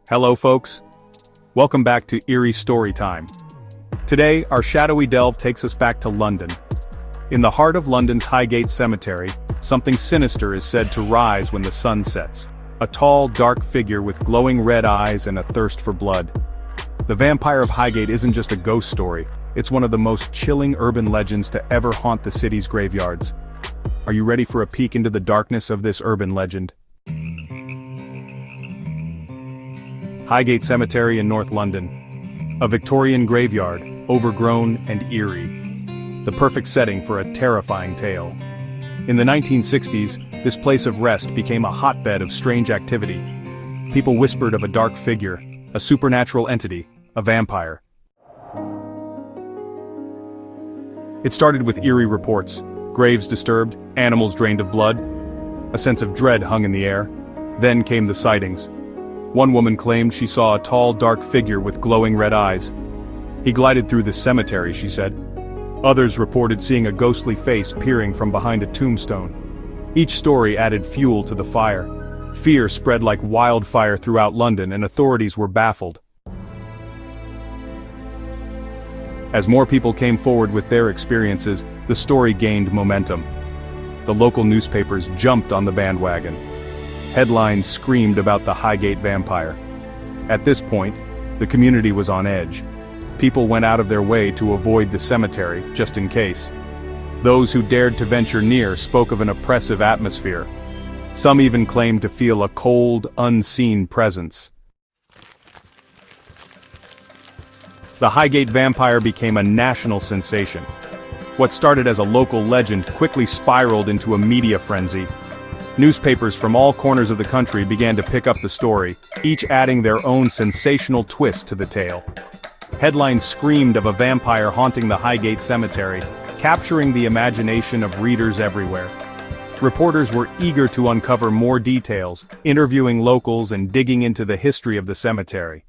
Hello folks. Welcome back to Eerie Storytime. Today, our shadowy delve takes us back to London. In the heart of London's Highgate Cemetery, something sinister is said to rise when the sun sets. A tall, dark figure with glowing red eyes and a thirst for blood. The Vampire of Highgate isn't just a ghost story, it's one of the most chilling urban legends to ever haunt the city's graveyards. Are you ready for a peek into the darkness of this urban legend? Highgate Cemetery in North London. A Victorian graveyard, overgrown and eerie. The perfect setting for a terrifying tale. In the 1960s, this place of rest became a hotbed of strange activity. People whispered of a dark figure, a supernatural entity, a vampire. It started with eerie reports, graves disturbed, animals drained of blood. A sense of dread hung in the air. Then came the sightings. One woman claimed she saw a tall, dark figure with glowing red eyes. He glided through the cemetery, she said. Others reported seeing a ghostly face peering from behind a tombstone. Each story added fuel to the fire. Fear spread like wildfire throughout London, and authorities were baffled. As more people came forward with their experiences, the story gained momentum. The local newspapers jumped on the bandwagon. Headlines screamed about the Highgate vampire. At this point, the community was on edge. People went out of their way to avoid the cemetery, just in case. Those who dared to venture near spoke of an oppressive atmosphere. Some even claimed to feel a cold, unseen presence. The Highgate vampire became a national sensation. What started as a local legend quickly spiraled into a media frenzy. Newspapers from all corners of the country began to pick up the story, each adding their own sensational twist to the tale. Headlines screamed of a vampire haunting the Highgate Cemetery, capturing the imagination of readers everywhere. Reporters were eager to uncover more details, interviewing locals and digging into the history of the cemetery.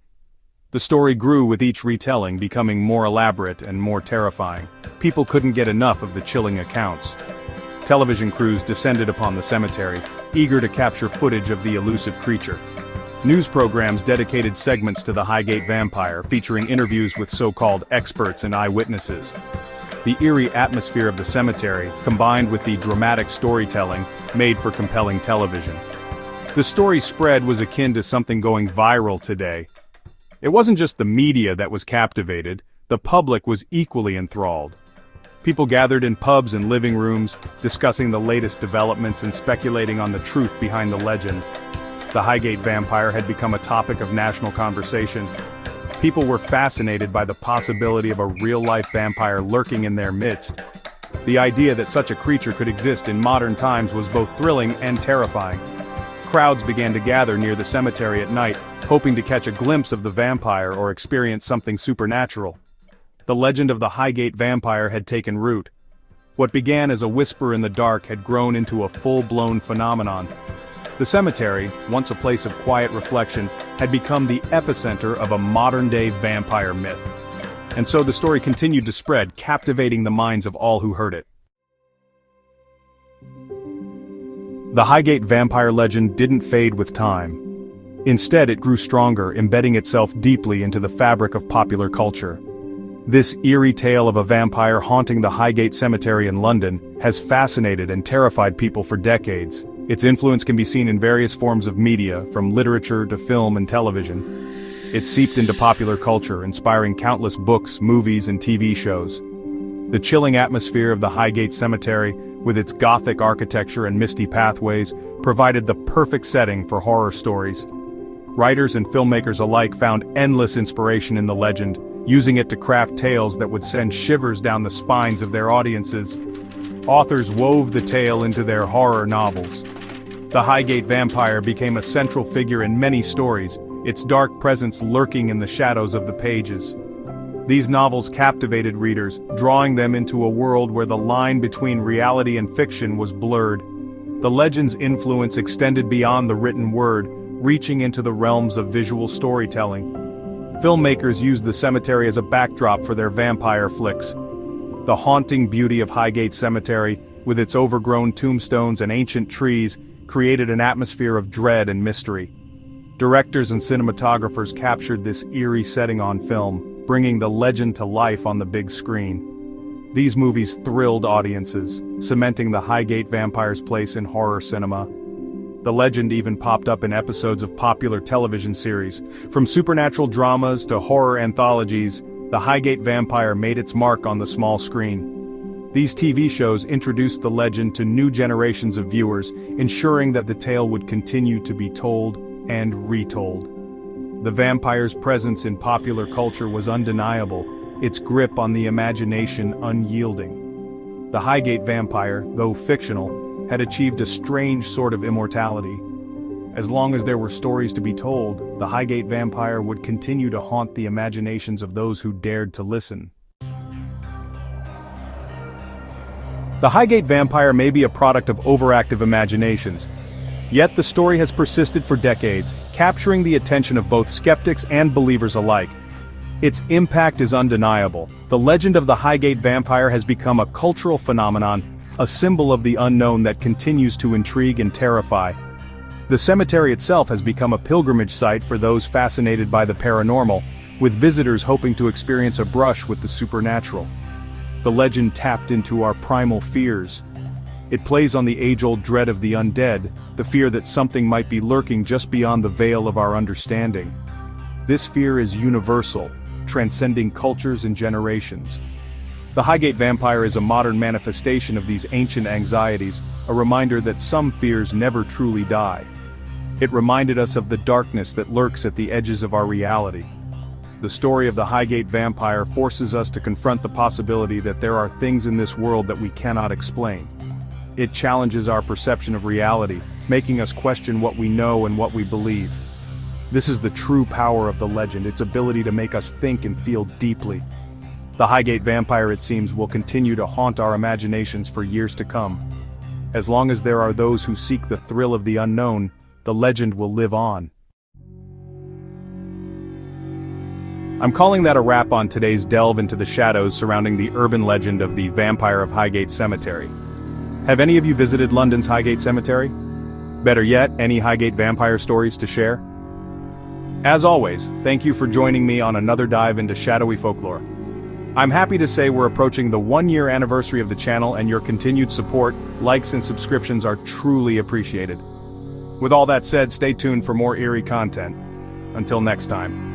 The story grew with each retelling, becoming more elaborate and more terrifying. People couldn't get enough of the chilling accounts. Television crews descended upon the cemetery, eager to capture footage of the elusive creature. News programs dedicated segments to the Highgate vampire, featuring interviews with so-called experts and eyewitnesses. The eerie atmosphere of the cemetery, combined with the dramatic storytelling, made for compelling television. The story spread was akin to something going viral today. It wasn't just the media that was captivated, the public was equally enthralled. People gathered in pubs and living rooms, discussing the latest developments and speculating on the truth behind the legend. The Highgate vampire had become a topic of national conversation. People were fascinated by the possibility of a real-life vampire lurking in their midst. The idea that such a creature could exist in modern times was both thrilling and terrifying. Crowds began to gather near the cemetery at night, hoping to catch a glimpse of the vampire or experience something supernatural. The legend of the Highgate vampire had taken root. What began as a whisper in the dark had grown into a full-blown phenomenon. The cemetery, once a place of quiet reflection, had become the epicenter of a modern-day vampire myth. And so the story continued to spread, captivating the minds of all who heard it. The Highgate vampire legend didn't fade with time. Instead, it grew stronger, embedding itself deeply into the fabric of popular culture. This eerie tale of a vampire haunting the Highgate Cemetery in London has fascinated and terrified people for decades. Its influence can be seen in various forms of media, from literature to film and television. It seeped into popular culture, inspiring countless books, movies, and TV shows. The chilling atmosphere of the Highgate Cemetery, with its Gothic architecture and misty pathways, provided the perfect setting for horror stories. Writers and filmmakers alike found endless inspiration in the legend, using it to craft tales that would send shivers down the spines of their audiences. Authors wove the tale into their horror novels. The Highgate vampire became a central figure in many stories, its dark presence lurking in the shadows of the pages. These novels captivated readers, drawing them into a world where the line between reality and fiction was blurred. The legend's influence extended beyond the written word, reaching into the realms of visual storytelling. Filmmakers used the cemetery as a backdrop for their vampire flicks. The haunting beauty of Highgate Cemetery, with its overgrown tombstones and ancient trees, created an atmosphere of dread and mystery. Directors and cinematographers captured this eerie setting on film, bringing the legend to life on the big screen. These movies thrilled audiences, cementing the Highgate Vampire's place in horror cinema. The legend even popped up in episodes of popular television series. From supernatural dramas to horror anthologies, the Highgate Vampire made its mark on the small screen. These TV shows introduced the legend to new generations of viewers, ensuring that the tale would continue to be told and retold. The vampire's presence in popular culture was undeniable, its grip on the imagination unyielding. The Highgate Vampire, though fictional, had achieved a strange sort of immortality. As long as there were stories to be told, the Highgate Vampire would continue to haunt the imaginations of those who dared to listen. The Highgate Vampire may be a product of overactive imaginations, yet the story has persisted for decades, capturing the attention of both skeptics and believers alike. Its impact is undeniable. The legend of the Highgate Vampire has become a cultural phenomenon, a symbol of the unknown that continues to intrigue and terrify. The cemetery itself has become a pilgrimage site for those fascinated by the paranormal, with visitors hoping to experience a brush with the supernatural. The legend tapped into our primal fears. It plays on the age-old dread of the undead, the fear that something might be lurking just beyond the veil of our understanding. This fear is universal, transcending cultures and generations. The Highgate Vampire is a modern manifestation of these ancient anxieties, a reminder that some fears never truly die. It reminded us of the darkness that lurks at the edges of our reality. The story of the Highgate Vampire forces us to confront the possibility that there are things in this world that we cannot explain. It challenges our perception of reality, making us question what we know and what we believe. This is the true power of the legend, its ability to make us think and feel deeply. The Highgate Vampire, it seems, will continue to haunt our imaginations for years to come. As long as there are those who seek the thrill of the unknown, the legend will live on. I'm calling that a wrap on today's delve into the shadows surrounding the urban legend of the Vampire of Highgate Cemetery. Have any of you visited London's Highgate Cemetery? Better yet, any Highgate Vampire stories to share? As always, thank you for joining me on another dive into shadowy folklore. I'm happy to say we're approaching the 1-year anniversary of the channel, and your continued support, likes and subscriptions are truly appreciated. With all that said, stay tuned for more eerie content. Until next time.